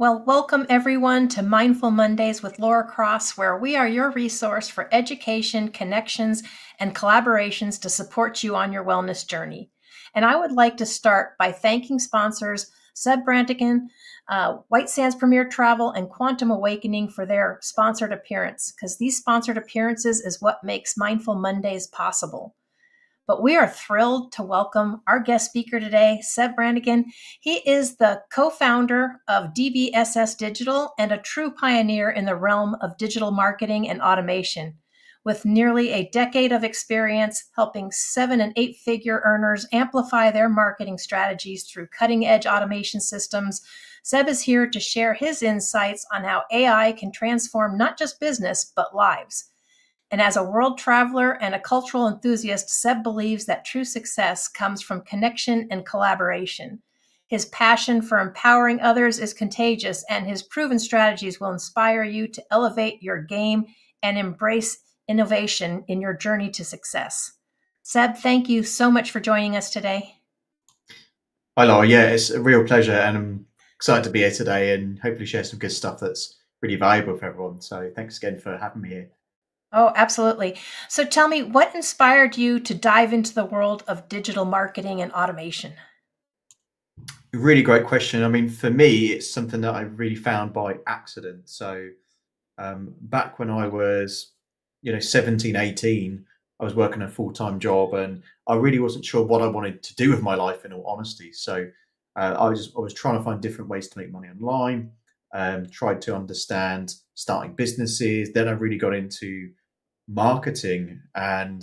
Well, welcome everyone to Mindful Mondays with Laura Cross, where we are your resource for education, connections, and collaborations to support you on your wellness journey. And I would like to start by thanking sponsors Seb Brantigan, White Sands Premier Travel, and Quantum Awakening for their sponsored appearance, because these sponsored appearances is what makes Mindful Mondays possible. But we are thrilled to welcome our guest speaker today, Seb Brantigan. He is the co-founder of DBSS Digital and a true pioneer in the realm of digital marketing and automation. With nearly a decade of experience helping 7- and 8-figure earners amplify their marketing strategies through cutting-edge automation systems, Seb is here to share his insights on how AI can transform not just business, but lives. And as a world traveler and a cultural enthusiast, Seb believes that true success comes from connection and collaboration. His passion for empowering others is contagious, and his proven strategies will inspire you to elevate your game and embrace innovation in your journey to success. Seb, thank you so much for joining us today. Hi, Laura. Yeah, it's a real pleasure, and I'm excited to be here today and hopefully share some good stuff that's really valuable for everyone. So thanks again for having me here. Oh, absolutely. So tell me, what inspired you to dive into the world of digital marketing and automation? Really great question. I mean, for me, it's something that I really found by accident. So back when I was, 17, 18, I was working a full-time job and I really wasn't sure what I wanted to do with my life, in all honesty. So I was trying to find different ways to make money online, tried to understand starting businesses. Then I really got into marketing, and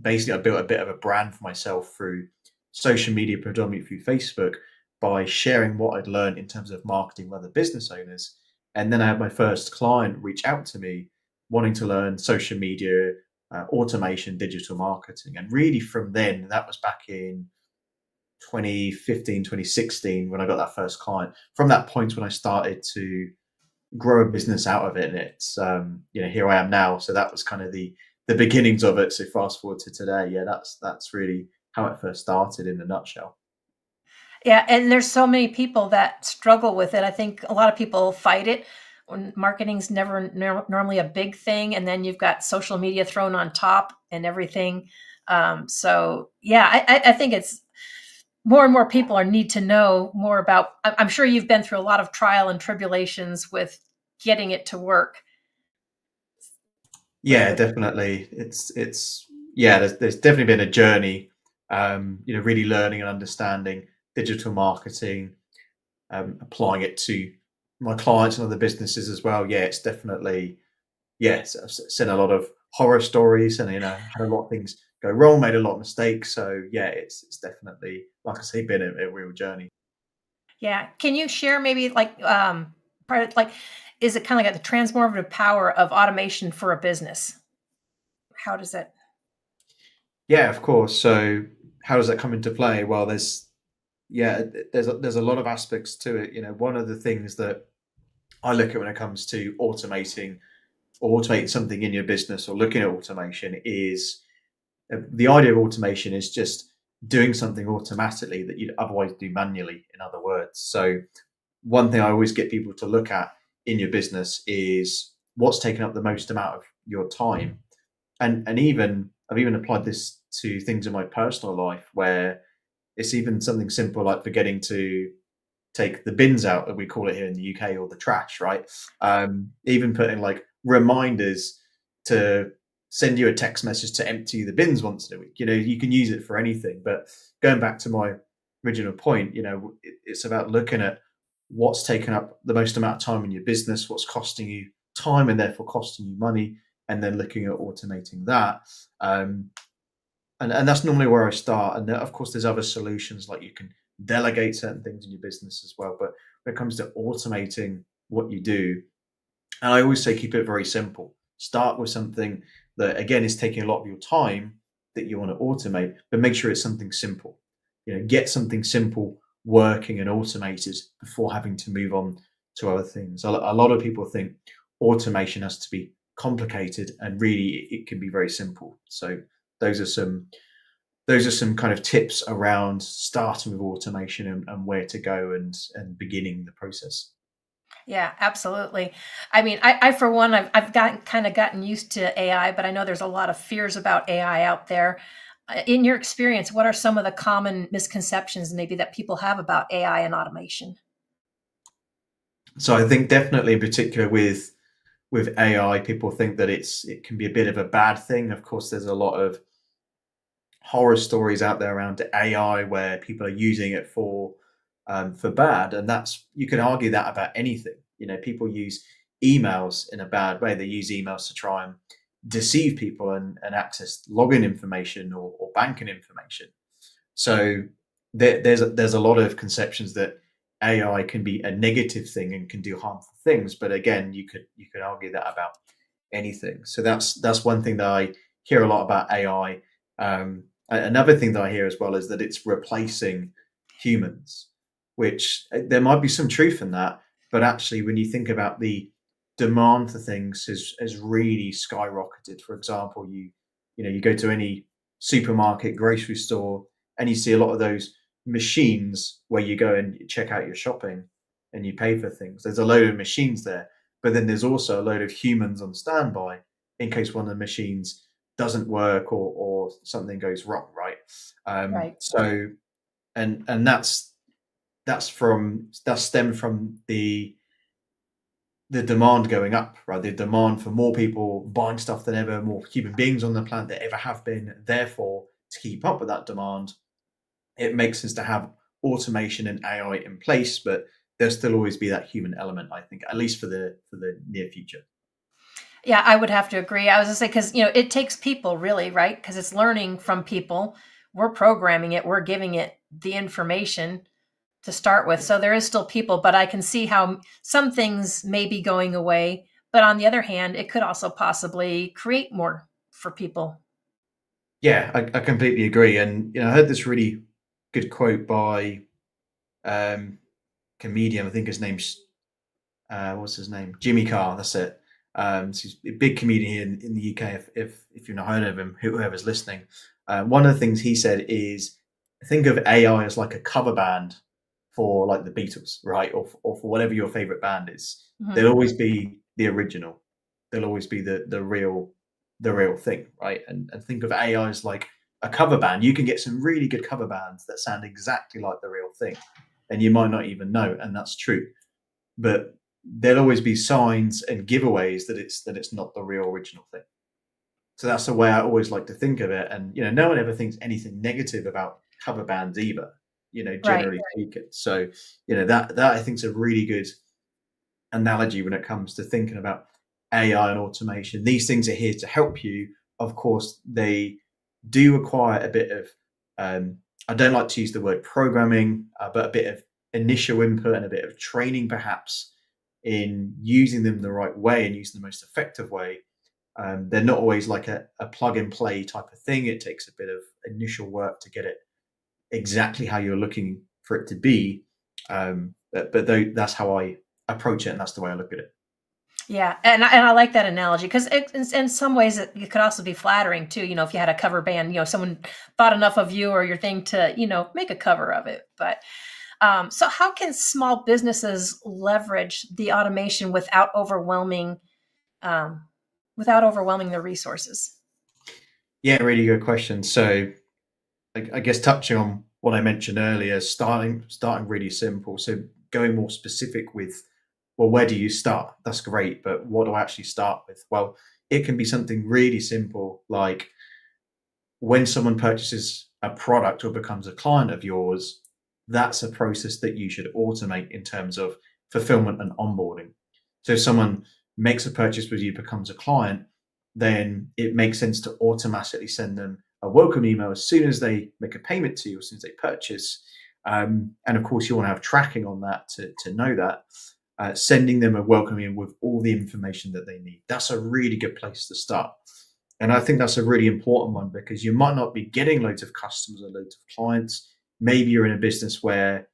basically I built a bit of a brand for myself through social media, predominantly through Facebook, by sharing what I'd learned in terms of marketing with other business owners. And then I had my first client reach out to me wanting to learn social media, automation, digital marketing. And really from then, that was back in 2015, 2016, when I got that first client. From that point when I started to grow a business out of it, and it's here I am now. So that was kind of the beginnings of it. So fast forward to today, yeah, that's really how it first started in a nutshell. Yeah, and there's so many people that struggle with it. I think a lot of people fight it when marketing's never normally a big thing, and then you've got social media thrown on top and everything. So yeah, I think it's more and more people are need to know more about. I'm sure you've been through a lot of trial and tribulations with getting it to work. Yeah, definitely. It's yeah, there's definitely been a journey, really learning and understanding digital marketing, applying it to my clients and other businesses as well. Yeah, it's definitely, yes, I've seen a lot of horror stories and, had a lot of things go wrong, made a lot of mistakes. So yeah, it's definitely, like I say, been a real journey. Yeah, can you share maybe like part of, like, is it kind of like the transformative power of automation for a business? How does it? Yeah, of course. So how does that come into play? Well, yeah, there's a lot of aspects to it. One of the things that I look at when it comes to automating something in your business or looking at automation is the idea of automation is just doing something automatically that you'd otherwise do manually, in other words. So one thing I always get people to look at in your business is what's taking up the most amount of your time. And even I've even applied this to things in my personal life where it's even something simple like forgetting to take the bins out, that we call it here in the UK, or the trash, right? Even putting like reminders to send you a text message to empty the bins once in a week. You can use it for anything. But going back to my original point, it's about looking at what's taken up the most amount of time in your business, what's costing you time and therefore costing you money, and then looking at automating that. Um, and that's normally where I start. And of course, there's other solutions like you can delegate certain things in your business as well. But when it comes to automating what you do, and I always say keep it very simple. Start with something that again is taking a lot of your time that you want to automate, but make sure it's something simple. Get something simple working and automated before having to move on to other things. A lot of people think automation has to be complicated, and really it can be very simple. So those are some those are some kind of tips around starting with automation and where to go and beginning the process. Yeah, absolutely. I mean, I for one, I've gotten used to AI, but I know there's a lot of fears about AI out there. In your experience, what are some of the common misconceptions maybe that people have about AI and automation? So I think definitely in particular with AI, people think that it can be a bit of a bad thing. Of course, there's a lot of horror stories out there around AI where people are using it for bad, and that's, you can argue that about anything. You know, people use emails in a bad way. They use emails to try and deceive people and access login information or banking information. So there's a lot of conceptions that AI can be a negative thing and can do harmful things. But again, you could argue that about anything. So that's one thing that I hear a lot about AI. Another thing that I hear as well is that it's replacing humans, which there might be some truth in that. But actually, when you think about the demand for things has really skyrocketed. For example, you go to any supermarket, grocery store, and you see a lot of those machines where you go and check out your shopping and you pay for things. There's a load of machines there, but then there's also a load of humans on standby in case one of the machines doesn't work or something goes wrong, right? Right. So and that's stemmed from the demand going up, right? The demand for more people buying stuff than ever, more human beings on the planet than ever have been. Therefore, to keep up with that demand, it makes sense to have automation and AI in place, but there'll still always be that human element, I think, at least for the near future. Yeah, I would have to agree. I was gonna say, because it takes people, really, right? Because it's learning from people. We're programming it. We're giving it the information to start with. So there is still people, but I can see how some things may be going away. But on the other hand, it could also possibly create more for people. Yeah, I completely agree. And I heard this really good quote by um, comedian. I think his name's what's his name? Jimmy Carr. That's it. So he's a big comedian here in the UK. If you've not heard of him, whoever's listening, one of the things he said is, think of AI as like a cover band for like the Beatles, right? Or for whatever your favorite band is. Mhm. They'll always be the original. They'll always be the real thing, right? And think of AI as like a cover band. You can get some really good cover bands that sound exactly like the real thing, and you might not even know, and that's true. But there'll always be signs and giveaways that it's not the real original thing. So that's the way I always like to think of it. And no one ever thinks anything negative about cover bands either. Right. Generally speaking. So that I think is a really good analogy when it comes to thinking about AI and automation. These things are here to help you. Of course, they do require a bit of, I don't like to use the word programming, but a bit of initial input and a bit of training perhaps in using them the right way and using the most effective way. They're not always like a plug and play type of thing. It takes a bit of initial work to get it exactly how you're looking for it to be. But that's how I approach it, and that's the way I look at it. Yeah, and I like that analogy because in some ways it could also be flattering too. If you had a cover band, someone thought enough of you or your thing to make a cover of it. But so how can small businesses leverage the automation um, without overwhelming their resources? Yeah, really good question. So I guess touching on what I mentioned earlier, starting really simple. So going more specific with, well, where do you start? That's great, but what do I actually start with? Well, it can be something really simple, like when someone purchases a product or becomes a client of yours, that's a process that you should automate in terms of fulfillment and onboarding. So if someone makes a purchase with you, becomes a client, then it makes sense to automatically send them a welcome email as soon as they make a payment to you, as soon as they purchase. And of course, you want to have tracking on that to know that. Sending them a welcome email with all the information that they need. That's a really good place to start. And I think that's a really important one because you might not be getting loads of customers or loads of clients. Maybe you're in a business where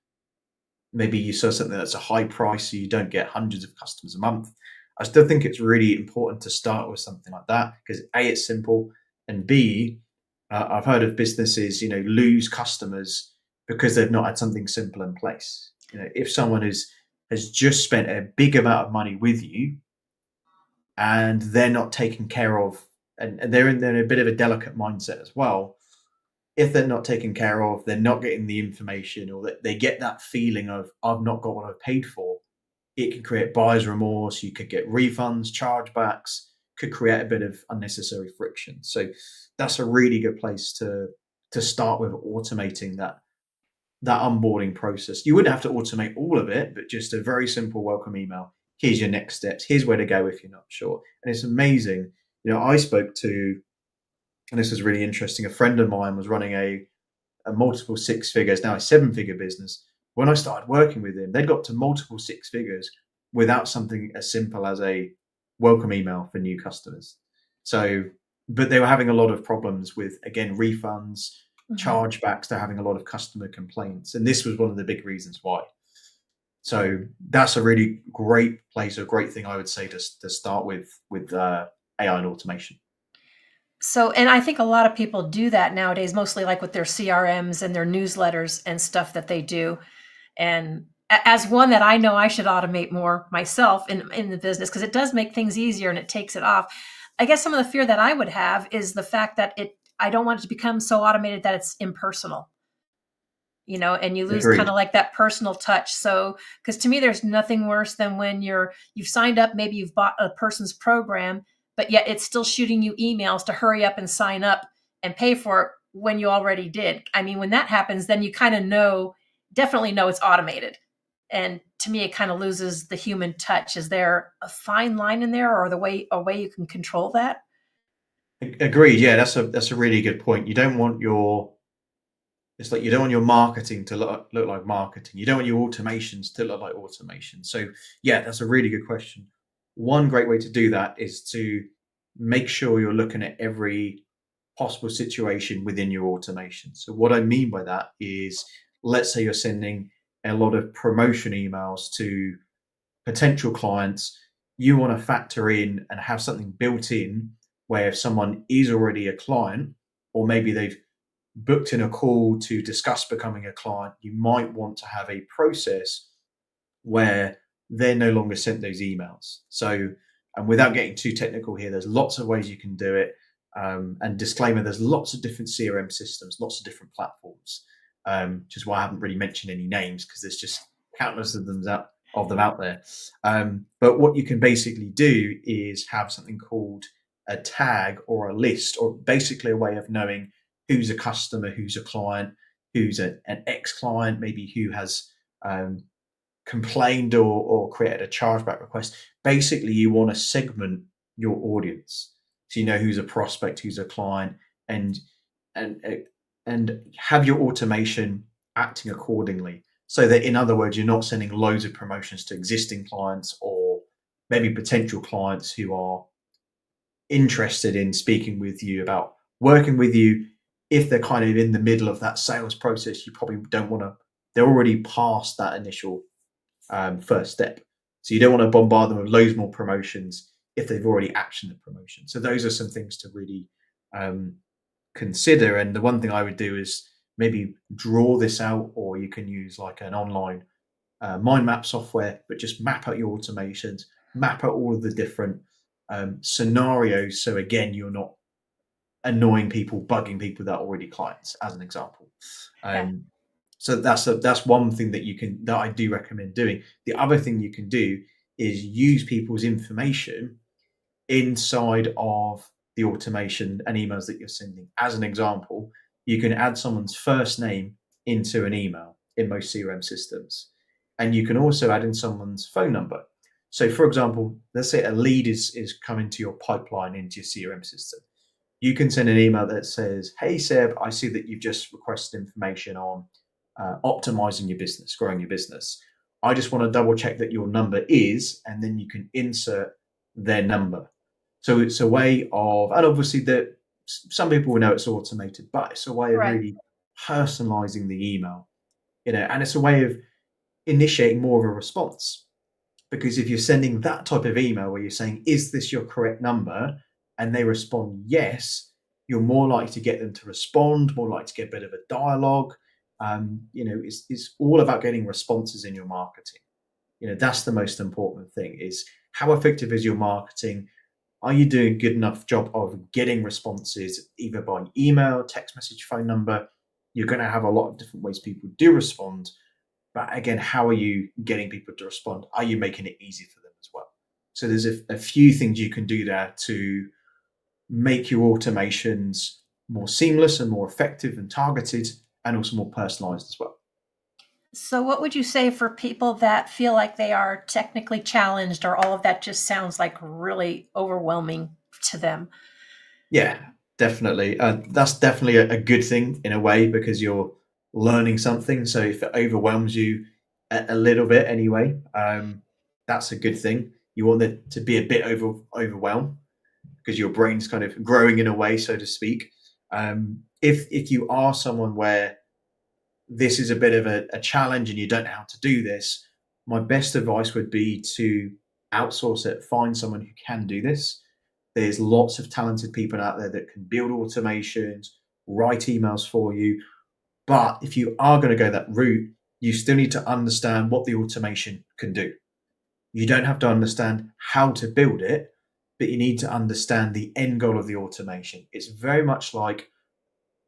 maybe you sell something that's a high price, so you don't get hundreds of customers a month. I still think it's really important to start with something like that because A, it's simple, and B, I've heard of businesses, lose customers because they've not had something simple in place. If someone has has just spent a big amount of money with you, and they're not taken care of, and they're in a bit of a delicate mindset as well. If they're not taken care of, they're not getting the information, or that they get that feeling of, I've not got what I've paid for. It can create buyer's remorse. You could get refunds, chargebacks, could create a bit of unnecessary friction. So that's a really good place to start with, automating that onboarding process. You wouldn't have to automate all of it, but just a very simple welcome email. Here's your next steps. Here's where to go if you're not sure. And it's amazing. I spoke to, and this was really interesting, a friend of mine was running a multiple six figures, now a 7-figure business. When I started working with him, they'd got to multiple six figures without something as simple as a welcome email for new customers. So, but they were having a lot of problems with, again, refunds, chargebacks. They're having a lot of customer complaints. And this was one of the big reasons why. So that's a really great place, a great thing I would say to start with AI and automation. So, and I think a lot of people do that nowadays, mostly like with their CRMs and their newsletters and stuff that they do. And as one that I know I should automate more myself in the business, because it does make things easier and it takes it off. I guess some of the fear that I would have is the fact that I don't want it to become so automated that it's impersonal, and you lose kind of like that personal touch. So, because to me, there's nothing worse than when you've signed up, maybe you've bought a person's program, but yet it's still shooting you emails to hurry up and sign up and pay for it when you already did. I mean, when that happens, then you kind of definitely know it's automated. And to me, it kind of loses the human touch. Is there a fine line in there, or a way you can control that? Agreed. Yeah, that's a really good point. You don't want your marketing to look like marketing. You don't want your automations to look like automation. So yeah, that's a really good question. One great way to do that is to make sure you're looking at every possible situation within your automation. So what I mean by that is, let's say you're sending a lot of promotion emails to potential clients. You want to factor in and have something built in where if someone is already a client, or maybe they've booked in a call to discuss becoming a client, you might want to have a process where they're no longer sent those emails. So, and without getting too technical here, there's lots of ways you can do it. And disclaimer, there's lots of different CRM systems, lots of different platforms, which is why I haven't really mentioned any names, because there's just countless of them out there. But what you can basically do is have something called a tag or a list, or basically a way of knowing who's a customer, who's a client, who's an ex-client, maybe who has complained or created a chargeback request. Basically, you want to segment your audience, so you know who's a prospect, who's a client, and have your automation acting accordingly. So that, in other words, you're not sending loads of promotions to existing clients, or maybe potential clients who are interested in speaking with you about working with you. If they're kind of in the middle of that sales process, you probably don't want to, they're already past that initial first step. So you don't want to bombard them with loads more promotions if they've already actioned the promotion. So those are some things to really consider. And the one thing I would do is maybe draw this out, or you can use like an online mind map software, but just map out your automations, map out all of the different scenarios. So again, you're not annoying people, bugging people that are already clients, as an example. So that's one thing that I do recommend doing. The other thing you can do is use people's information inside of the automation and emails that you're sending. As an example, you can add someone's first name into an email in most CRM systems, and you can also add in someone's phone number. So for example, let's say a lead is coming to your pipeline into your CRM system. You can send an email that says, "Hey Seb, I see that you've just requested information on optimizing your business, growing your business. I just want to double check that your number is," and then you can insert their number. So it's a way of, and obviously that some people will know it's automated, but it's a way of really personalizing the email, and it's a way of initiating more of a response. Because if you're sending that type of email where you're saying, "Is this your correct number?" and they respond yes, you're more likely to get them to respond, more likely to get a bit of a dialogue. It's all about getting responses in your marketing. That's the most important thing, is how effective is your marketing? Are you doing a good enough job of getting responses either by email, text message, phone number? You're going to have a lot of different ways people do respond. But again, how are you getting people to respond? Are you making it easy for them as well? So there's a few things you can do there to make your automations more seamless and more effective and targeted, and also more personalized as well. So, what would you say for people that feel like they are technically challenged, or all of that just sounds like really overwhelming to them? Yeah, definitely. That's definitely a good thing in a way, because you're learning something. So if it overwhelms you a little bit anyway, that's a good thing. You want it to be a bit overwhelmed, because your brain's kind of growing in a way, so to speak. If you are someone where this is a bit of a challenge and you don't know how to do this, my best advice would be to outsource it. Find someone who can do this. There's lots of talented people out there that can build automations, write emails for you. But if you are going to go that route, you still need to understand what the automation can do. You don't have to understand how to build it, but you need to understand the end goal of the automation. It's very much like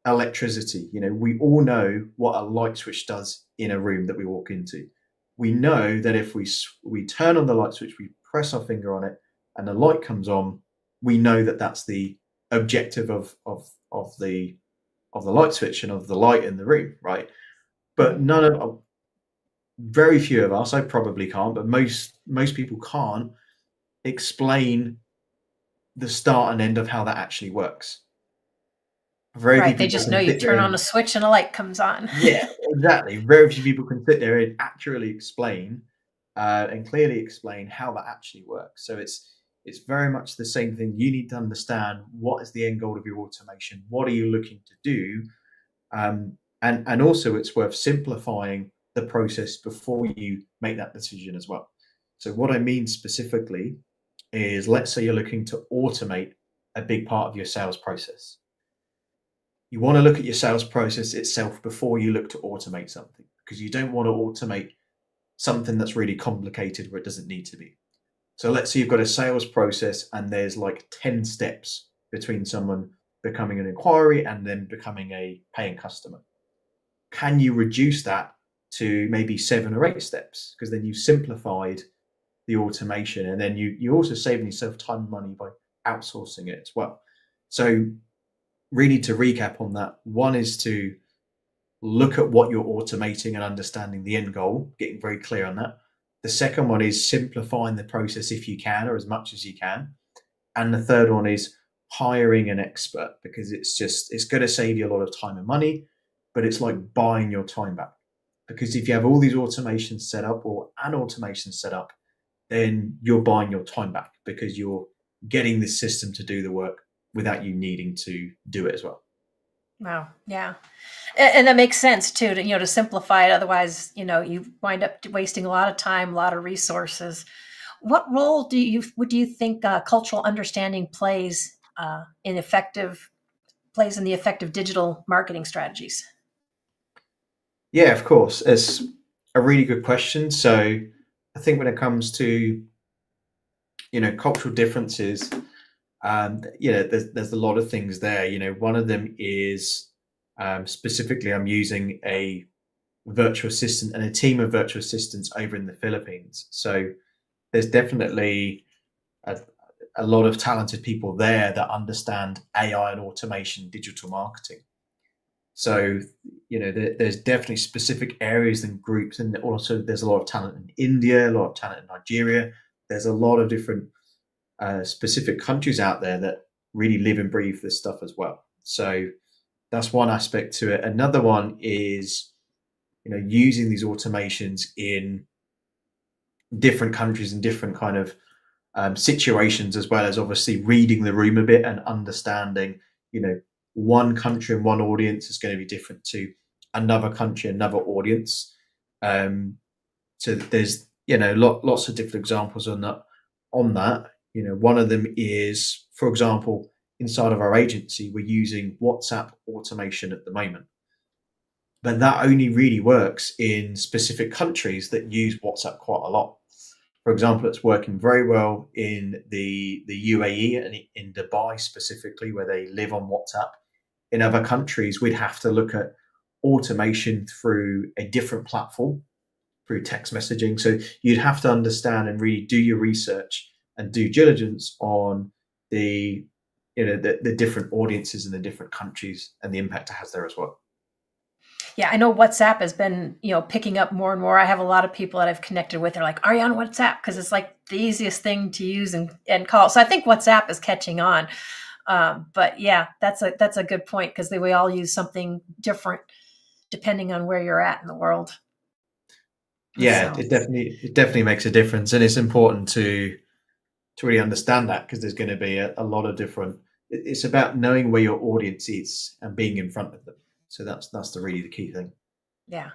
electricity. We all know what a light switch does in a room that we walk into. We know that if we turn on the light switch, we press our finger on it, and the light comes on. We know that that's the objective of the light switch and of the light in the room, right? But very few of us, I probably can't, but most people can't explain the start and end of how that actually works. Very few Right. They people just know can you sit there turn on and a switch and a light comes on. yeah, exactly. Very few people can sit there and accurately explain and clearly explain how that actually works. So it's very much the same thing. You need to understand what is the end goal of your automation. What are you looking to do? And also it's worth simplifying the process before you make that decision as well. So what I mean specifically is, let's say you're looking to automate a big part of your sales process. You want to look at your sales process itself before you look to automate something, because you don't want to automate something that's really complicated where it doesn't need to be. So let's say you've got a sales process and there's like 10 steps between someone becoming an inquiry and then becoming a paying customer. Can you reduce that to maybe 7 or 8 steps? Because then you've simplified the automation, and then you also saving yourself time and money by outsourcing it as well. So really, to recap on that, one is to look at what you're automating and understanding the end goal, getting very clear on that. The second one is simplifying the process if you can, or as much as you can. And the third one is hiring an expert, because it's going to save you a lot of time and money, but it's like buying your time back. Because if you have all these automations set up, or an automation set up, then you're buying your time back, because you're getting this system to do the work without you needing to do it as well. Wow. Yeah. And that makes sense too, to simplify it. Otherwise, you wind up wasting a lot of time, a lot of resources. What role would you think cultural understanding plays in the effective digital marketing strategies? Yeah, of course. It's a really good question. So I think when it comes to, cultural differences, there's a lot of things there. One of them is specifically, I'm using a virtual assistant and a team of virtual assistants over in the Philippines. So there's definitely a lot of talented people there that understand AI and automation, digital marketing. So, there's definitely specific areas and groups, and also there's a lot of talent in India, a lot of talent in Nigeria. There's a lot of different specific countries out there that really live and breathe this stuff as well. So that's one aspect to it. Another one is, using these automations in different countries and different kind of situations, as well as obviously reading the room a bit and understanding, one country and one audience is going to be different to another country, another audience. So there's, lots of different examples on that. One of them is, for example, inside of our agency, we're using WhatsApp automation at the moment. But that only really works in specific countries that use WhatsApp quite a lot. For example, it's working very well in the UAE and in Dubai specifically, where they live on WhatsApp. In other countries, we'd have to look at automation through a different platform, through text messaging. So you'd have to understand and really do your research and due diligence on the the different audiences in the different countries and the impact it has there as well. Yeah, I know WhatsApp has been, picking up more and more. I have a lot of people that I've connected with. They're like, "Are you on WhatsApp?" Because it's like the easiest thing to use and call. So I think WhatsApp is catching on. But yeah, that's a good point, because we all use something different depending on where you're at in the world. Yeah, So it definitely makes a difference, and it's important to really understand that, because there's going to be a lot of different. It's about knowing where your audience is and being in front of them. So that's really the key thing. yeah.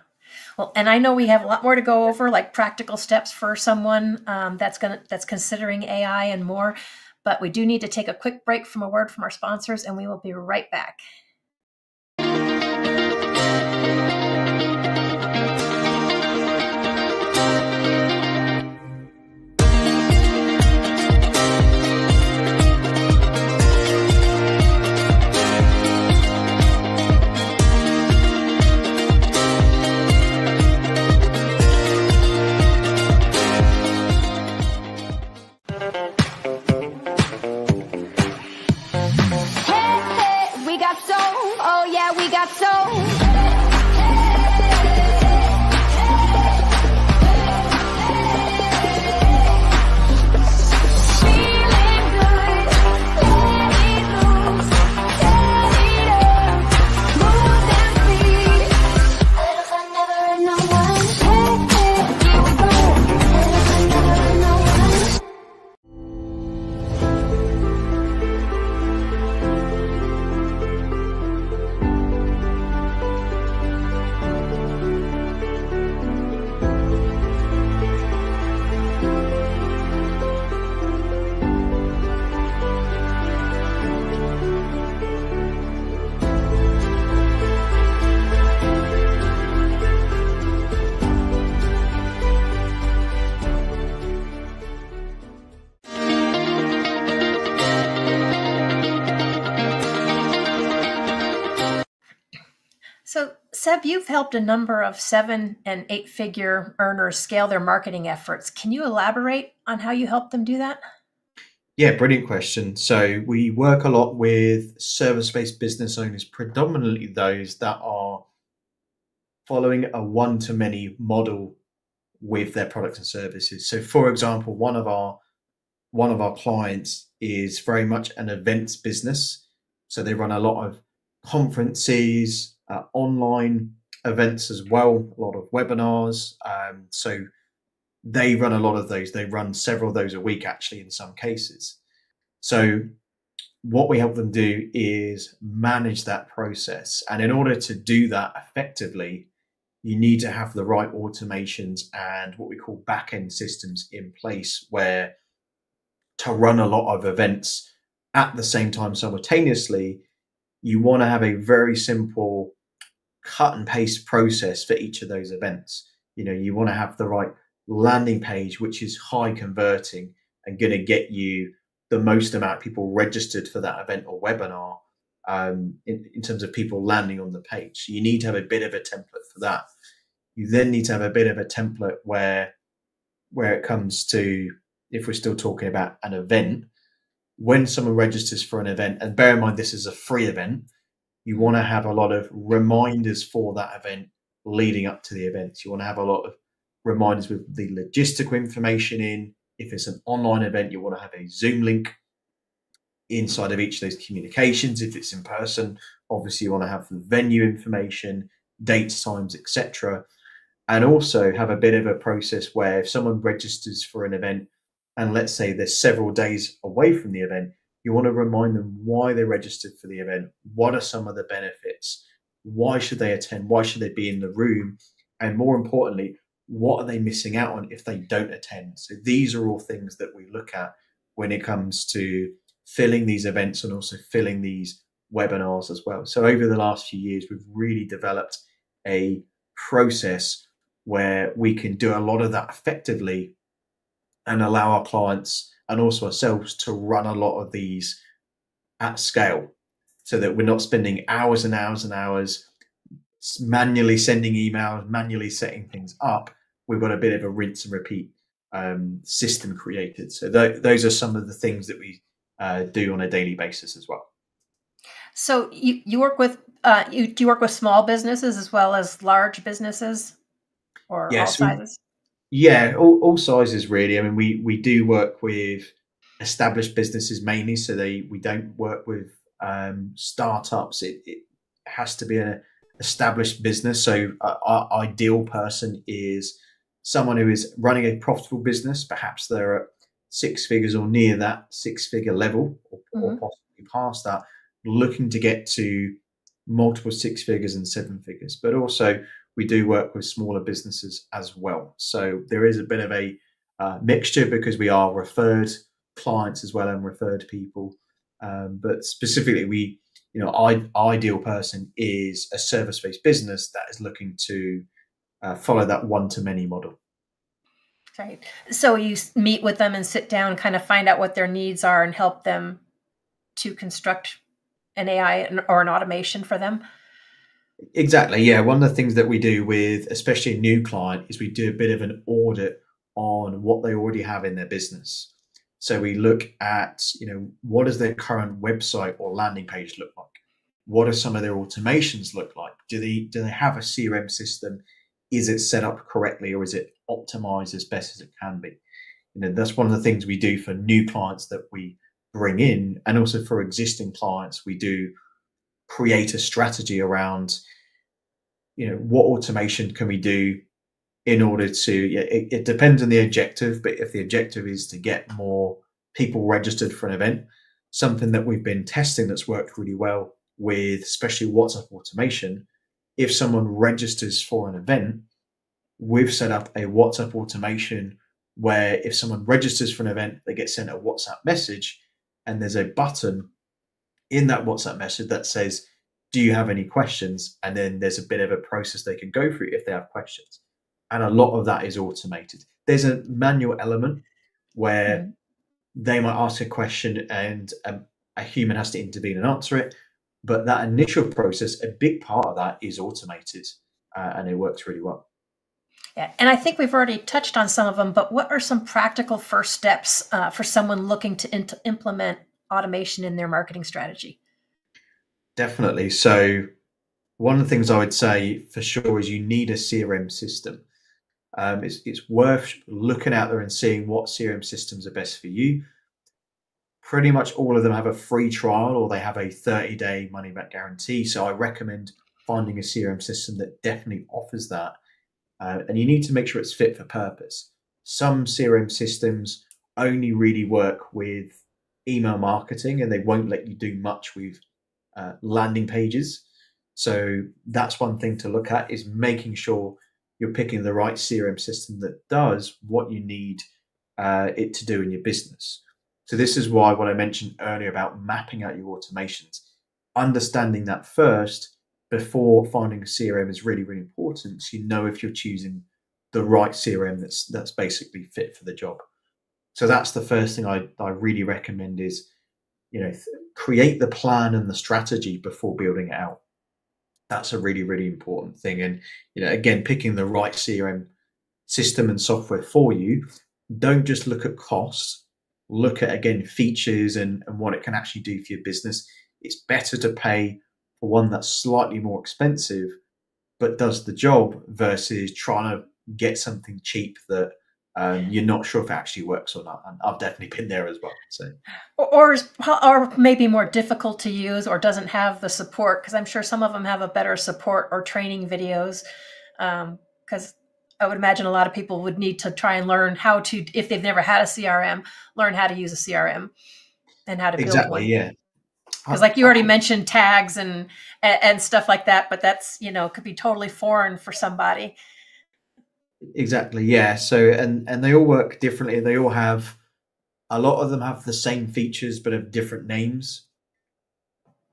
Well, and I know we have a lot more to go over, like practical steps for someone that's considering AI and more. But we do need to take a quick break from a word from our sponsors, and we will be right back. So, Seb, you've helped a number of 7- and 8-figure earners scale their marketing efforts. Can you elaborate on how you help them do that? Yeah, brilliant question. So we work a lot with service-based business owners, predominantly those that are following a one-to-many model with their products and services. So, for example, one of our clients is very much an events business. So they run a lot of conferences, online events as well, a lot of webinars. So they run a lot of those. They run several of those a week, actually, in some cases. So what we help them do is manage that process. And in order to do that effectively, you need to have the right automations and what we call back-end systems in place, where to run a lot of events at the same time simultaneously, you want to have a very simple cut and paste process for each of those events. You want to have the right landing page, which is high converting and going to get you the most amount of people registered for that event or webinar, in terms of people landing on the page. So you need to have a bit of a template for that. You then need to have a bit of a template where it comes to, if we're still talking about an event, when someone registers for an event, and bear in mind this is a free event, you want to have a lot of reminders for that event leading up to the event. You want to have a lot of reminders with the logistical information in. If it's an online event, you want to have a Zoom link inside of each of those communications. If it's in person, obviously you want to have the venue information, dates, times, etc. And also have a bit of a process where if someone registers for an event, and let's say they're several days away from the event, you want to remind them why they registered for the event. What are some of the benefits? Why should they attend? Why should they be in the room? And more importantly, what are they missing out on if they don't attend? So these are all things that we look at when it comes to filling these events and also filling these webinars as well. So over the last few years, we've really developed a process where we can do a lot of that effectively and allow our clients and also ourselves to run a lot of these at scale, so that we're not spending hours and hours and hours manually sending emails, manually setting things up. We've got a bit of a rinse and repeat system created. So those are some of the things that we do on a daily basis as well. So you work with do you work with small businesses as well as large businesses, or all Yes, sizes? yeah, all sizes really. I mean, we do work with established businesses mainly, so we don't work with startups. It has to be an established business. So our ideal person is someone who is running a profitable business. Perhaps they're at six figures or near that six-figure level, or Hmm. possibly past that, looking to get to multiple six figures and seven figures. But also, we do work with smaller businesses as well. So there is a bit of a mixture, because we are referred clients as well and referred people. But specifically, ideal person is a service-based business that is looking to follow that one-to-many model. Right. So you meet with them and sit down, kind of find out what their needs are, and help them to construct an AI or an automation for them. Exactly. Yeah. One of the things that we do with, especially a new client, is we do a bit of an audit on what they already have in their business. So we look at, what does their current website or landing page look like? What do some of their automations look like? Do they have a CRM system? Is it set up correctly, or is it optimized as best as it can be? That's one of the things we do for new clients that we bring in, and also for existing clients, we do create a strategy around, what automation can we do in order to, it depends on the objective, but if the objective is to get more people registered for an event, something that we've been testing that's worked really well with, especially WhatsApp automation, if someone registers for an event, we've set up a WhatsApp automation where if someone registers for an event, they get sent a WhatsApp message, and there's a button in that WhatsApp message that says, do you have any questions? And then there's a bit of a process they can go through if they have questions. And a lot of that is automated. There's a manual element where Mhm. they might ask a question, and a human has to intervene and answer it. But that initial process, a big part of that is automated, and it works really well. Yeah, and I think we've already touched on some of them, but what are some practical first steps for someone looking to implement automation in their marketing strategy? Definitely. So one of the things I would say for sure is you need a CRM system. It's worth looking out there and seeing what CRM systems are best for you. Pretty much all of them have a free trial, or they have a 30-day money back guarantee. So I recommend finding a CRM system that definitely offers that. And you need to make sure it's fit for purpose. Some CRM systems only really work with email marketing, and they won't let you do much with landing pages. So that's one thing to look at, is making sure you're picking the right CRM system that does what you need it to do in your business. So this is why what I mentioned earlier about mapping out your automations, understanding that first before finding a CRM is really, really important. So you know if you're choosing the right CRM that's basically fit for the job. So that's the first thing I really recommend is, create the plan and the strategy before building it out. That's a really, really important thing. And, again, picking the right CRM system and software for you. Don't just look at costs, look at, again, features and what it can actually do for your business. It's better to pay for one that's slightly more expensive but does the job, versus trying to get something cheap that you're not sure if it actually works or not. And I've definitely been there as well. So Or maybe more difficult to use, or doesn't have the support, because I'm sure some of them have a better support or training videos. Because I would imagine a lot of people would need to try and learn how to, if they've never had a CRM, learn how to use a CRM and how to build exactly, one. yeah. Because like you already mentioned tags and stuff like that, but that's, could be totally foreign for somebody. Exactly, yeah. So and they all work differently. They all have, a lot of them have the same features but have different names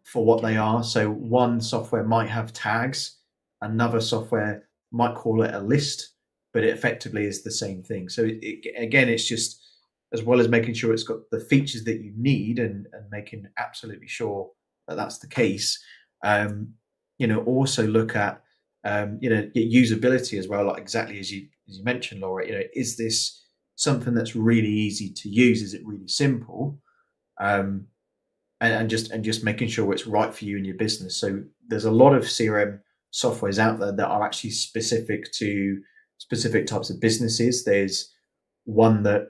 for what they Okay. are. So one software might have tags, another software might call it a list, but it effectively is the same thing. So again, it's just as well as making sure it's got the features that you need, and making absolutely sure that that's the case. Also look at usability as well, like exactly as you mentioned, Laura. Is this something that's really easy to use? Is it really simple? Um, and just making sure it's right for you and your business. So there's a lot of CRM softwares out there that are actually specific to specific types of businesses. There's one that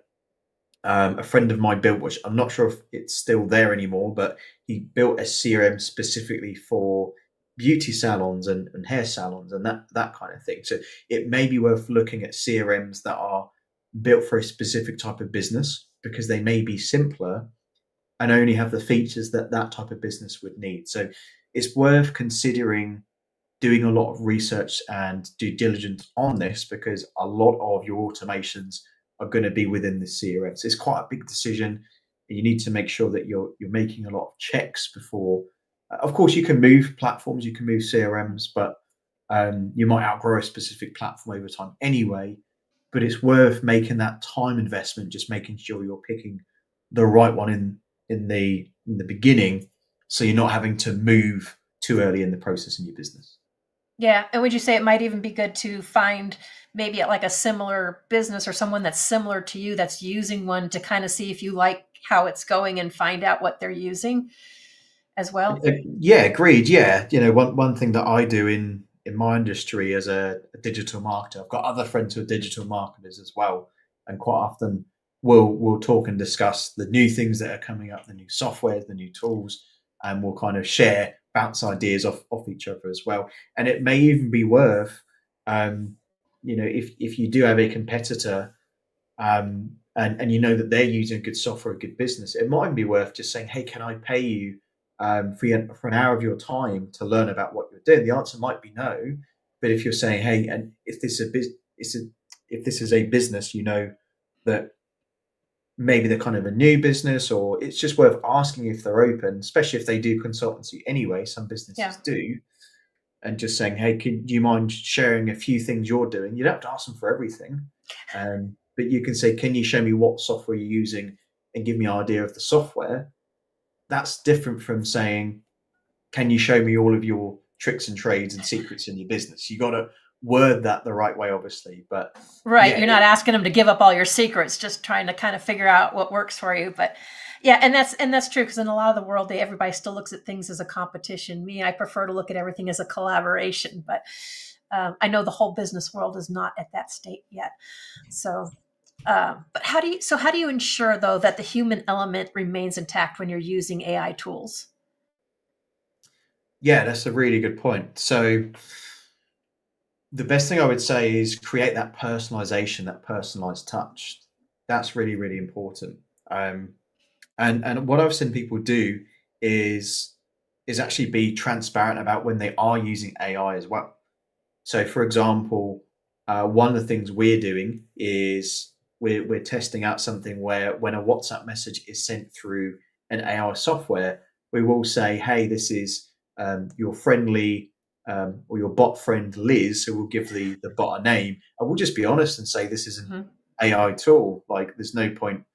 a friend of mine built, which I'm not sure if it's still there anymore, but he built a CRM specifically for beauty salons and hair salons and that kind of thing. So it may be worth looking at CRMs that are built for a specific type of business, because they may be simpler and only have the features that that type of business would need. So it's worth considering doing a lot of research and due diligence on this, because a lot of your automations are going to be within the CRM. So it's quite a big decision. You need to make sure that you're making a lot of checks before. Of course, you can move platforms, you can move CRMs, but you might outgrow a specific platform over time anyway. But it's worth making that time investment, just making sure you're picking the right one in the beginning, so you're not having to move too early in the process in your business. Yeah. And would you say it might even be good to find maybe like a similar business or someone that's similar to you that's using one, to kind of see if you like how it's going and find out what they're using as well? Yeah, agreed. Yeah, one thing that I do in my industry as a digital marketer, I've got other friends who are digital marketers as well, and quite often we'll talk and discuss the new things that are coming up, the new softwares, the new tools, and we'll kind of share, bounce ideas off each other as well. And it may even be worth, if you do have a competitor, and you know that they're using good software, good business, it might be worth just saying, "Hey, can I pay you for an hour of your time to learn about what you're doing?" The answer might be no, but if you're saying, "Hey, and if this is a business, that maybe they're kind of a new business, or it's just worth asking if they're open, especially if they do consultancy anyway. Some Yeah. businesses do." And just saying, "Hey, do you mind sharing a few things you're doing?" You don't have to ask them for everything, but you can say, "Can you show me what software you're using and give me an idea of the software?" That's different from saying, "Can you show me all of your tricks and trades and secrets in your business?" You got to word that the right way, obviously. But Right. yeah, You're not asking them to give up all your secrets, just trying to kind of figure out what works for you. But yeah, and that's true, because in a lot of the world, everybody still looks at things as a competition. Me, I prefer to look at everything as a collaboration. But I know the whole business world is not at that state yet. So, but how do you ensure though that the human element remains intact when you're using AI tools? yeah, that's a really good point. So the best thing I would say is create that personalization, that personalized touch. That's really, really important. Um, and what I've seen people do is actually be transparent about when they are using AI as well. So, for example, one of the things we're doing is we're testing out something where when a WhatsApp message is sent through an AI software, we will say, "Hey, this is your friendly or your bot friend Liz," who will give the bot a name, and we'll just be honest and say this is an Mhm. AI tool. Like, there's no point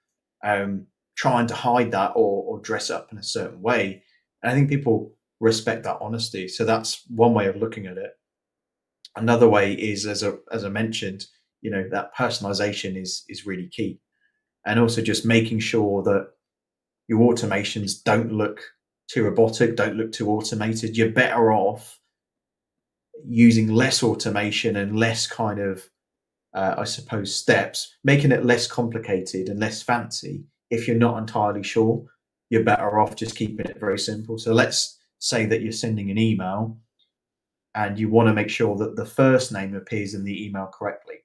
um, trying to hide that or dress it up in a certain way. And I think people respect that honesty. So that's one way of looking at it. Another way is, as I mentioned, that personalization is really key, and also just making sure that your automations don't look too robotic, don't look too automated. You're better off using less automation and less kind of, I suppose, steps, making it less complicated and less fancy. If you're not entirely sure, you're better off just keeping it very simple. So let's say that you're sending an email and you want to make sure that the first name appears in the email correctly.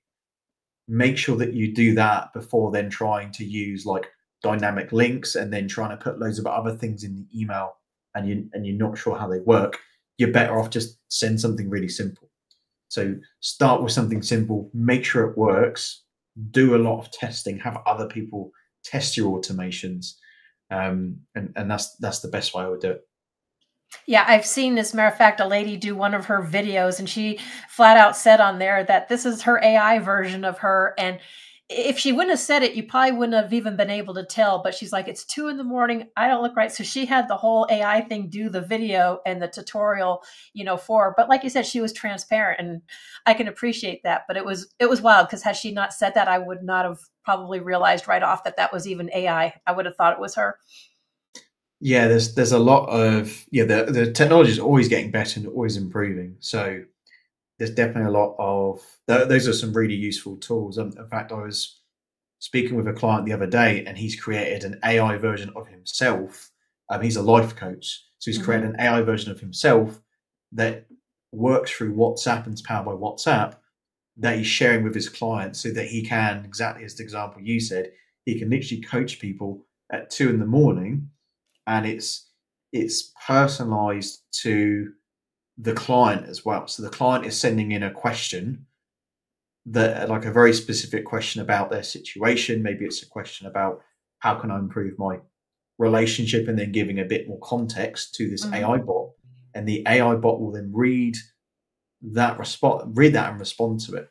Make sure that you do that before then trying to use like dynamic links and then trying to put loads of other things in the email, and you're not sure how they work. You're better off just send something really simple. So start with something simple, make sure it works, do a lot of testing, have other people test your automations, and that's the best way I would do it. Yeah, I've seen, as a matter of fact, a lady do one of her videos, and she flat out said on there that this is her AI version of her, and if she wouldn't have said it, you probably wouldn't have even been able to tell. But she's like, it's 2 a.m. I don't look right. So she had the whole AI thing do the video and the tutorial, for her. But like you said, she was transparent, and I can appreciate that. But it was wild, because had she not said that, I would not have probably realized right off that that was even AI. I would have thought it was her. Yeah, there's a lot of the technology is always getting better and always improving. So there's definitely a lot of those are some really useful tools. In fact, I was speaking with a client the other day, and he's created an AI version of himself. He's a life coach, so he's created an AI version of himself that works through WhatsApp and is powered by WhatsApp, that he's sharing with his clients, so that he can, exactly as the example you said, he can literally coach people at 2 in the morning, and it's personalized to the client as well. So the client is sending in a question, that like a very specific question about their situation. Maybe it's a question about how can I improve my relationship, and then giving a bit more context to this AI bot, and the AI bot will then read that and respond to it.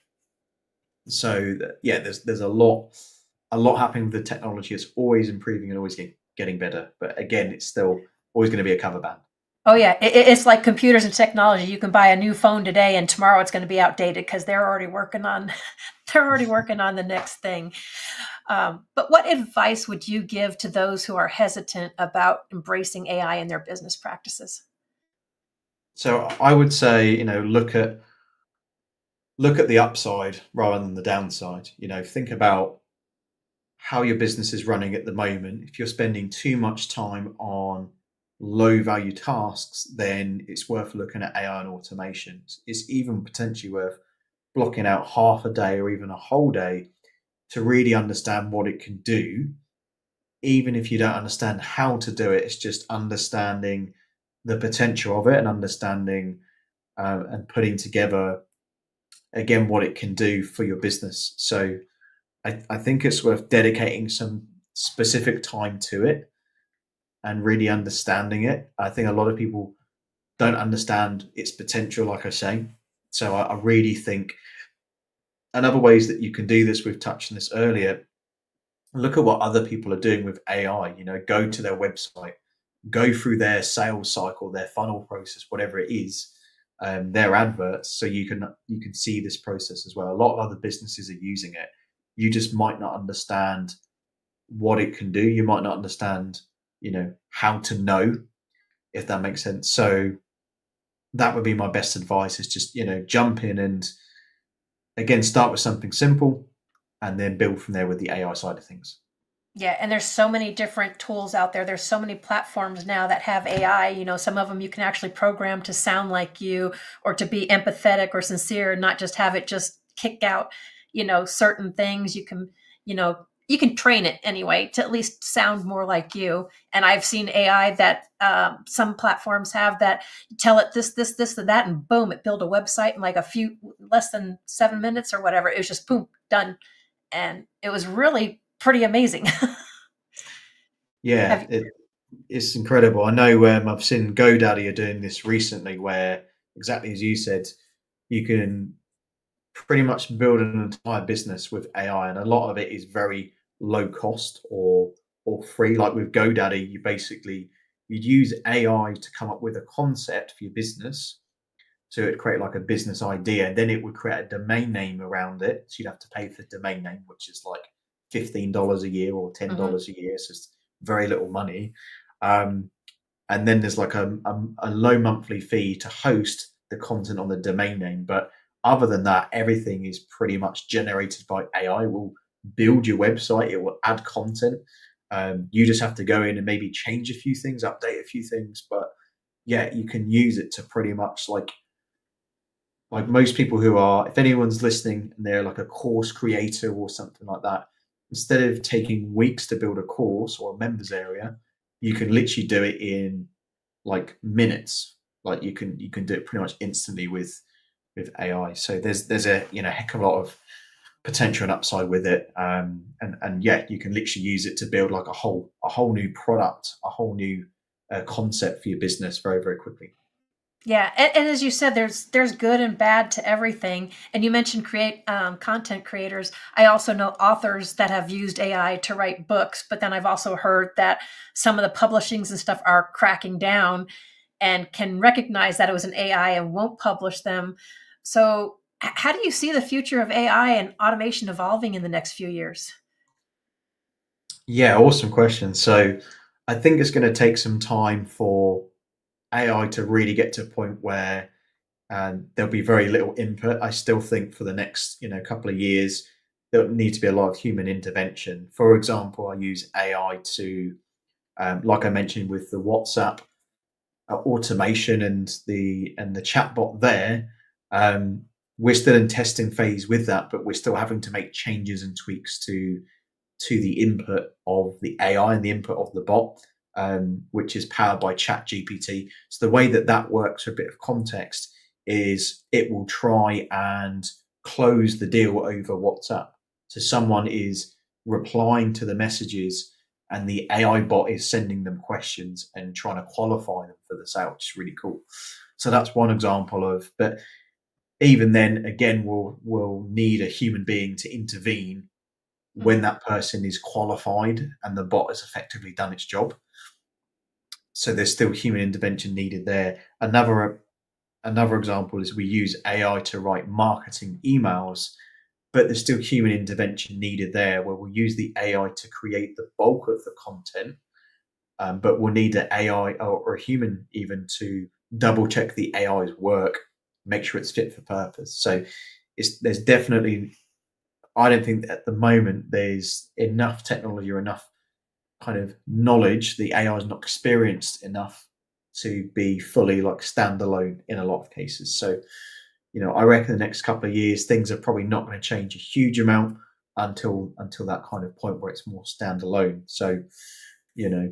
So yeah, there's a lot happening with the technology. It's always improving and always getting better. But again, it's still always going to be a cover band. Oh yeah, it's like computers and technology. You can buy a new phone today, and tomorrow it's going to be outdated, because they're already working on the next thing. But what advice would you give to those who are hesitant about embracing AI in their business practices? So I would say, look at the upside rather than the downside. Think about how your business is running at the moment. If you're spending too much time on low value tasks, then it's worth looking at AI and automation. It's even potentially worth blocking out half a day or even a whole day to really understand what it can do. Even if you don't understand how to do it, it's just understanding the potential of it, and understanding and putting together again what it can do for your business. So I think it's worth dedicating some specific time to it and really understanding it. I think a lot of people don't understand its potential, like I say. So I really think, and other ways that you can do this, we've touched on this earlier, look at what other people are doing with AI. Go to their website, go through their sales cycle, their funnel process, whatever it is, their adverts, so you can see this process as well. A lot of other businesses are using it. You just might not understand what it can do. You might not understand, how to know, if that makes sense. So that would be my best advice, is just, jump in and again, start with something simple and then build from there with the AI side of things. Yeah, and there's so many different tools out there. There's so many platforms now that have AI. Some of them you can actually program to sound like you, or to be empathetic or sincere, and not just have it just kick out, certain things. You can train it anyway to at least sound more like you. And I've seen AI that some platforms have, that tell it this, and that, and boom, it built a website in like less than 7 minutes or whatever. It was just boom, done. And it was really pretty amazing. Yeah, Have, it's incredible. I know I've seen GoDaddy are doing this recently, where exactly as you said, you can pretty much build an entire business with AI, and a lot of it is very low cost or free. Like with GoDaddy, you'd use AI to come up with a concept for your business. So it'd create like a business idea, and then it would create a domain name around it. So you'd have to pay for the domain name, which is like $15 a year or $10 a year. So it's very little money. And then there's like a low monthly fee to host the content on the domain name. But other than that, everything is pretty much generated by AI. It will build your website. It will add content. You just have to go in and maybe change a few things, update a few things. But yeah, you can use it to pretty much like most people who are, if anyone's listening and they're like a course creator or something like that, instead of taking weeks to build a course or a members area, you can literally do it in like minutes. Like you can do it pretty much instantly with AI. So there's a heck of a lot of potential and upside with it. And yeah, you can literally use it to build like a whole new product, a whole new concept for your business very, very quickly. Yeah, and as you said, there's good and bad to everything. And you mentioned create content creators. I also know authors that have used AI to write books, but then I've also heard that some of the publishings and stuff are cracking down and can recognize that it was an AI and won't publish them. So, how do you see the future of AI and automation evolving in the next few years? Yeah, awesome question. So I think it's going to take some time for AI to really get to a point where there'll be very little input. I still think for the next, couple of years, there'll need to be a lot of human intervention. For example, I use AI to, like I mentioned with the WhatsApp automation and the chatbot there. Um, we're still in testing phase with that, but we're still having to make changes and tweaks to the input of the AI and the input of the bot, which is powered by ChatGPT. So the way that that works, for a bit of context, is it will try and close the deal over WhatsApp. So someone is replying to the messages and the AI bot is sending them questions and trying to qualify them for the sale, which is really cool. So that's one example of, but even then, again, we'll need a human being to intervene when Mhm. that person is qualified and the bot has effectively done its job. So there's still human intervention needed there. Another example is we use AI to write marketing emails, but there's still human intervention needed there, where we'll use the AI to create the bulk of the content, but we'll need an AI or a human even to double check the AI's work, make sure it's fit for purpose. So there's definitely, I don't think that at the moment there's enough technology or enough kind of knowledge. The AI is not experienced enough to be fully like standalone in a lot of cases. So, I reckon the next couple of years things are probably not going to change a huge amount until that kind of point where it's more standalone. So,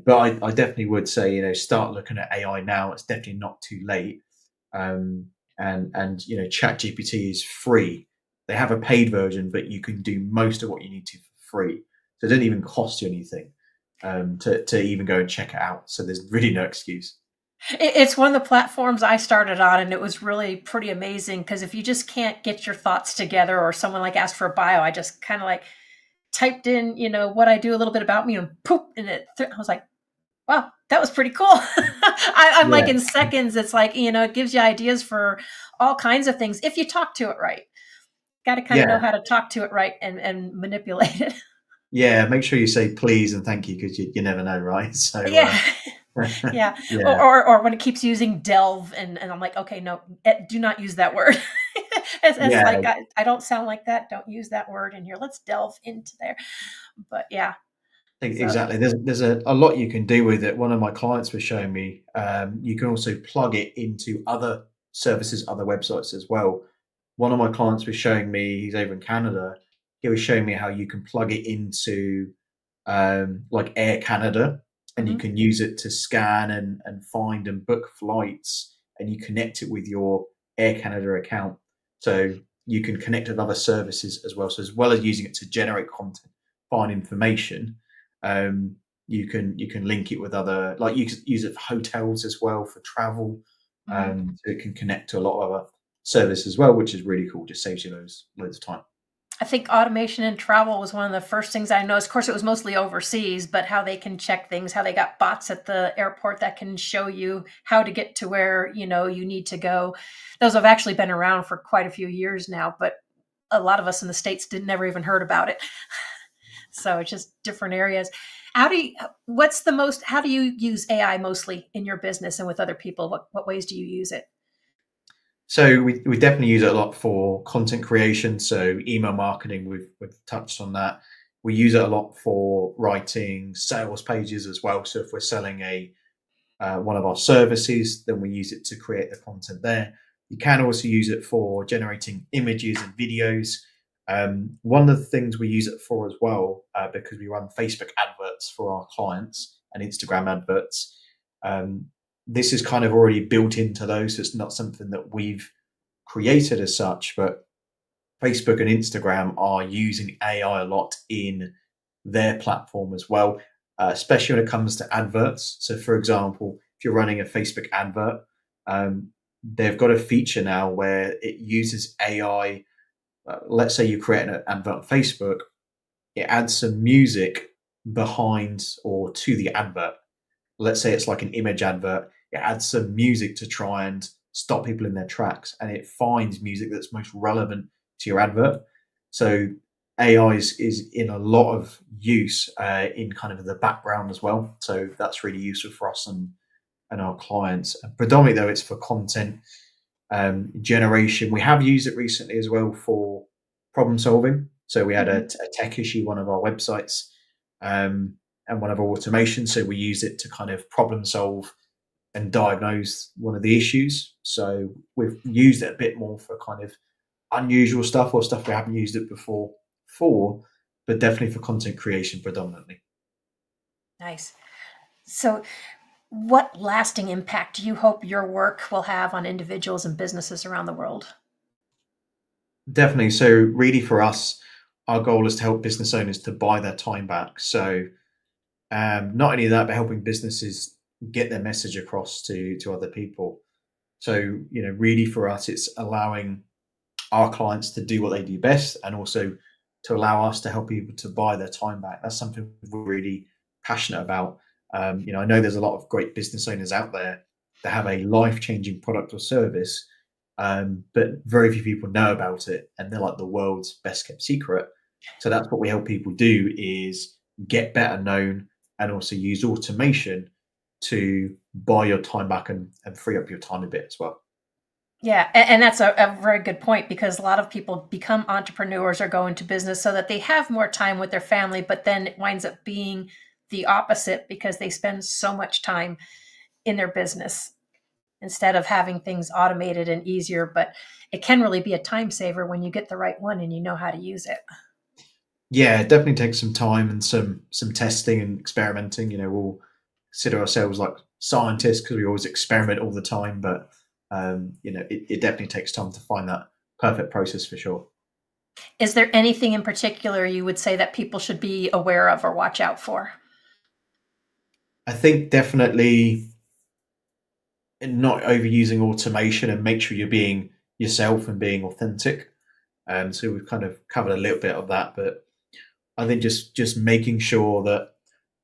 but I definitely would say, start looking at AI now. It's definitely not too late. And ChatGPT is free. They have a paid version, but you can do most of what you need to for free. So it doesn't even cost you anything to even go and check it out. So there's really no excuse. It's one of the platforms I started on, and it was really pretty amazing because if you just can't get your thoughts together, or someone like asked for a bio, I just kind of like typed in, what I do, a little bit about me, and poop, and I was like, wow, that was pretty cool. I'm like Yeah, in seconds. It's like, it gives you ideas for all kinds of things if you talk to it right. Got to kind of know yeah, how to talk to it right and manipulate it. yeah. Make sure you say please and thank you, because you never know, right? So Yeah. Yeah. Or, yeah, or when it keeps using delve, and I'm like, okay, no, do not use that word. It's yeah. like, I don't sound like that. Don't use that word in here. Let's delve into there. But yeah. So, Exactly. There's a lot you can do with it. One of my clients was showing me you can also plug it into other services, other websites as well. One of my clients was showing me, he's over in Canada, he was showing me how you can plug it into like Air Canada, and you mhm. can use it to scan and find and book flights, and you connect it with your Air Canada account. So you can connect with other services as well. So as well as using it to generate content, find information, um, you can link it with other, like you can use it for hotels as well, for travel. Mhm. So it can connect to a lot of other services as well, which is really cool. Just saves you loads of time. I think automation in travel was one of the first things I noticed. Of course, it was mostly overseas, but how they can check things, how they got bots at the airport that can show you how to get to where, you need to go. Those have actually been around for quite a few years now, but a lot of us in the States did never even heard about it. So it's just different areas. How do you use AI mostly in your business and with other people? What ways do you use it? So we definitely use it a lot for content creation. So email marketing, we've touched on that. We use it a lot for writing sales pages as well. So if we're selling a one of our services, then we use it to create the content there. You can also use it for generating images and videos. One of the things we use it for as well, because we run Facebook adverts for our clients and Instagram adverts. Um, this is kind of already built into those. So it's not something that we've created as such, but Facebook and Instagram are using AI a lot in their platform as well, especially when it comes to adverts. So, for example, if you're running a Facebook advert, um, they've got a feature now where it uses AI. Let's say you create an advert on Facebook, it adds some music behind or to the advert. Let's say it's like an image advert, it adds some music to try and stop people in their tracks, and it finds music that's most relevant to your advert. So AI is in a lot of use in kind of the background as well. So that's really useful for us and our clients. Predominantly, though, it's for content generation. We have used it recently as well for problem solving. So we had a tech issue, one of our websites, and one of our automations. So we used it to kind of problem solve and diagnose one of the issues. So we've used it a bit more for kind of unusual stuff or stuff we haven't used it before for, but definitely for content creation predominantly. Nice. So what lasting impact do you hope your work will have on individuals and businesses around the world? Definitely. So really for us, our goal is to help business owners to buy their time back. So not only that, but helping businesses get their message across to other people. So, really for us, it's allowing our clients to do what they do best, and also to allow us to help people to buy their time back. That's something we're really passionate about. I know there's a lot of great business owners out there that have a life-changing product or service, but very few people know about it, and they're like the world's best kept secret. So that's what we help people do, is get better known and also use automation to buy your time back and free up your time a bit as well. Yeah, and that's a very good point, because a lot of people become entrepreneurs or go into business so that they have more time with their family, but then it winds up being the opposite because they spend so much time in their business instead of having things automated and easier. But it can really be a time saver when you get the right one and you know how to use it. Yeah, it definitely takes some time and some testing and experimenting. We'll consider ourselves like scientists because we always experiment all the time, but it definitely takes time to find that perfect process for sure. Is there anything in particular you would say that people should be aware of or watch out for? I think definitely not overusing automation, and make sure you're being yourself and being authentic. So we've kind of covered a little bit of that, but I think just making sure that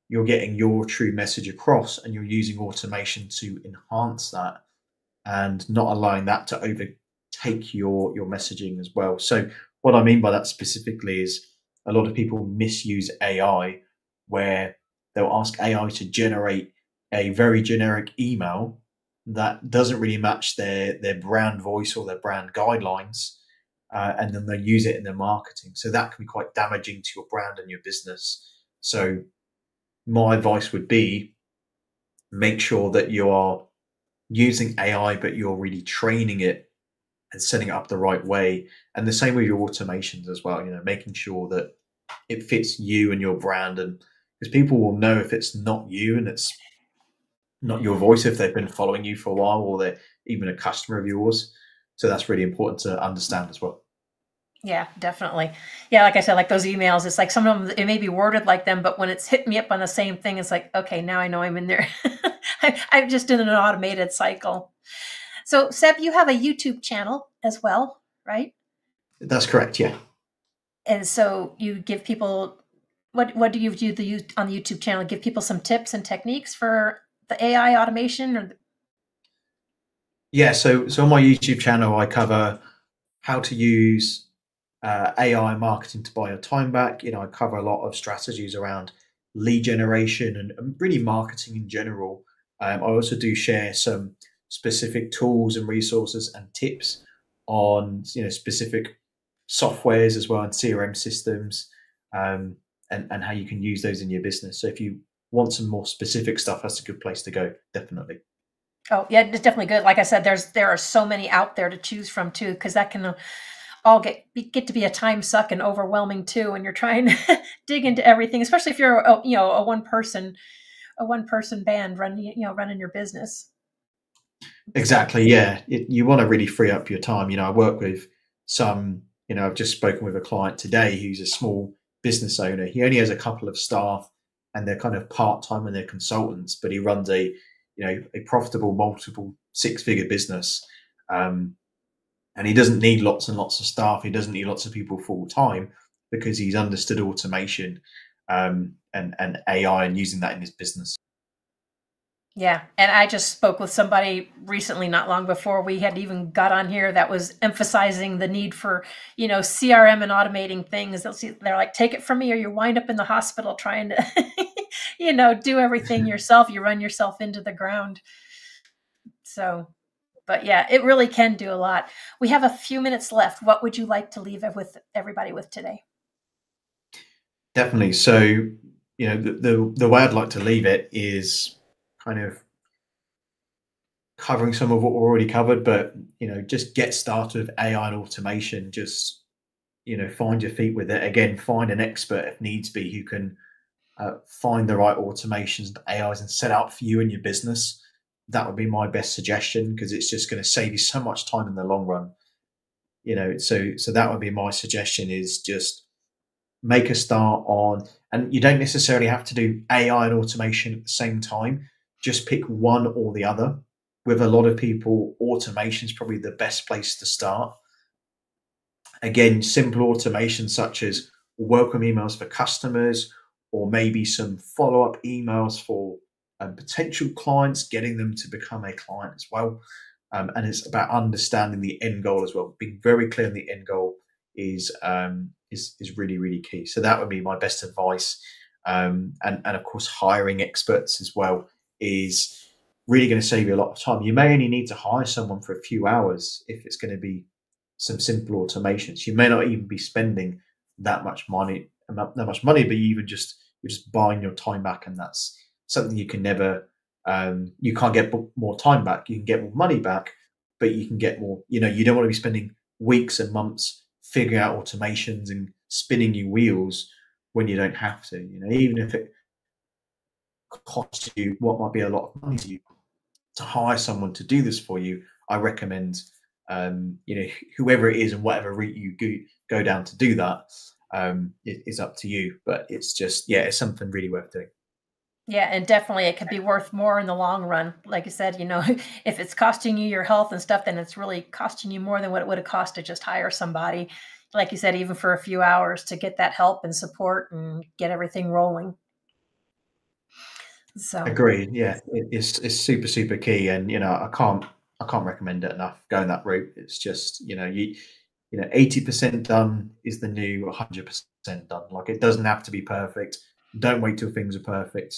you're getting your true message across, and you're using automation to enhance that, and not allowing that to overtake your messaging as well. So what I mean by that specifically is a lot of people misuse AI, where they'll ask AI to generate a very generic email that doesn't really match their brand voice or their brand guidelines, and then they use it in their marketing. So that can be quite damaging to your brand and your business. So my advice would be, make sure that you are using AI, but you're really training it and setting it up the right way. And the same with your automations as well, making sure that it fits you and your brand. And because people will know if it's not you and it's not your voice, if they've been following you for a while, or they're even a customer of yours. So that's really important to understand as well. Yeah, definitely. Yeah, like I said, like those emails, it's like some of them, it may be worded like them, but when it's hit me up on the same thing, it's like, okay, now I know I'm in there. I'm just in an automated cycle. So, Seb, you have a YouTube channel as well, right? That's correct. Yeah. And so you give people, what do you do on the YouTube channel? Give people some tips and techniques for the AI automation, or Yeah. So on my YouTube channel, I cover how to use AI marketing to buy your time back. I cover a lot of strategies around lead generation and really marketing in general. I also do share some specific tools and resources and tips on specific softwares as well, and CRM systems, and how you can use those in your business. So if you want some more specific stuff, that's a good place to go. Definitely. oh yeah, it's definitely good. Like I said, there are so many out there to choose from too, because that can all get to be a time suck and overwhelming too when you're trying to dig into everything, especially if you're a one person band running your business. Exactly. Yeah. You want to really free up your time. I work with some, I've just spoken with a client today who's a small business owner. He only has a couple of staff, and they're kind of part-time and they're consultants, but he runs a profitable multiple six-figure business. And he doesn't need lots and lots of staff. He doesn't need lots of people full time because he's understood automation and AI and using that in his business. Yeah. And I just spoke with somebody recently, not long before we had even got on here, that was emphasizing the need for, CRM and automating things. They're like, take it from me, or you wind up in the hospital trying to, do everything yourself. You run yourself into the ground. So, but yeah, it really can do a lot. We have a few minutes left. What would you like to leave with everybody with today? Definitely. So, the way I'd like to leave it is kind of covering some of what we already covered, but just get started with AI and automation. Just find your feet with it. Again, find an expert if needs be who can find the right automations and AIs and set out for you and your business. That would be my best suggestion, because it's just going to save you so much time in the long run. So that would be my suggestion, is just make a start on, and you don't necessarily have to do AI and automation at the same time. Just pick one or the other. With a lot of people, automation is probably the best place to start. Again, simple automation such as welcome emails for customers, or maybe some follow-up emails for potential clients, getting them to become a client as well. And it's about understanding the end goal as well. Being very clear on the end goal is really, really key. So that would be my best advice. And of course, hiring experts as well is really going to save you a lot of time. You may only need to hire someone for a few hours if it's going to be some simple automations. You may not even be spending that much money, but you're just buying your time back, and that's something you can never. You can't get more time back. You can get more money back, but you can get more. You don't want to be spending weeks and months figuring out automations and spinning new wheels when you don't have to. Even if it costs you what might be a lot of money to you to hire someone to do this for you, I recommend whoever it is and whatever route you go down to do that, it is up to you. But it's just, it's something really worth doing. Yeah, and definitely it could be worth more in the long run. Like I said, if it's costing you your health and stuff, then it's really costing you more than what it would have cost to just hire somebody, like you said, even for a few hours, to get that help and support and get everything rolling. So Agreed. Yeah, it's super, super key, and I can't recommend it enough. Going that route, it's just 80% done is the new 100% done. Like, it doesn't have to be perfect. Don't wait till things are perfect.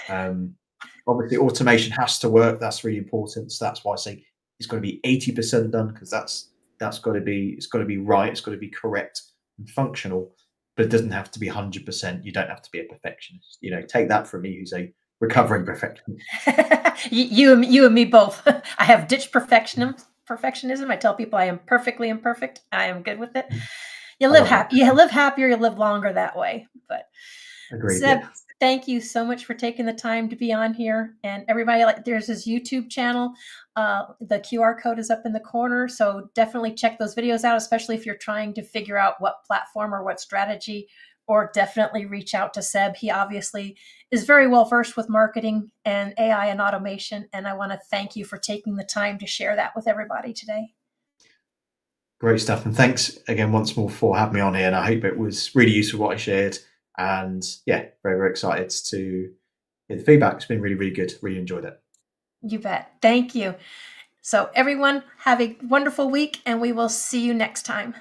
Obviously, automation has to work. That's really important. So that's why I say it's got to be 80% done, because it's got to be right. It's got to be correct and functional. But it doesn't have to be 100%. You don't have to be a perfectionist. Take that from me, who's a recovering perfectionist. you and me both. I have ditched perfectionism. I tell people I am perfectly imperfect. I am good with it. You live happy. You live happier. You live longer that way. But agreed. Seb, thank you so much for taking the time to be on here. And everybody, there's his YouTube channel. The QR code is up in the corner, so definitely check those videos out, especially if you're trying to figure out what platform or what strategy. Or definitely reach out to Seb. He obviously is very well versed with marketing and AI and automation. And I want to thank you for taking the time to share that with everybody today. Great stuff. And thanks again once more for having me on here. And I hope it was really useful what I shared. And very, very excited to hear the feedback. It's been really, really good. Really enjoyed it. You bet. Thank you. So everyone, have a wonderful week, and we will see you next time.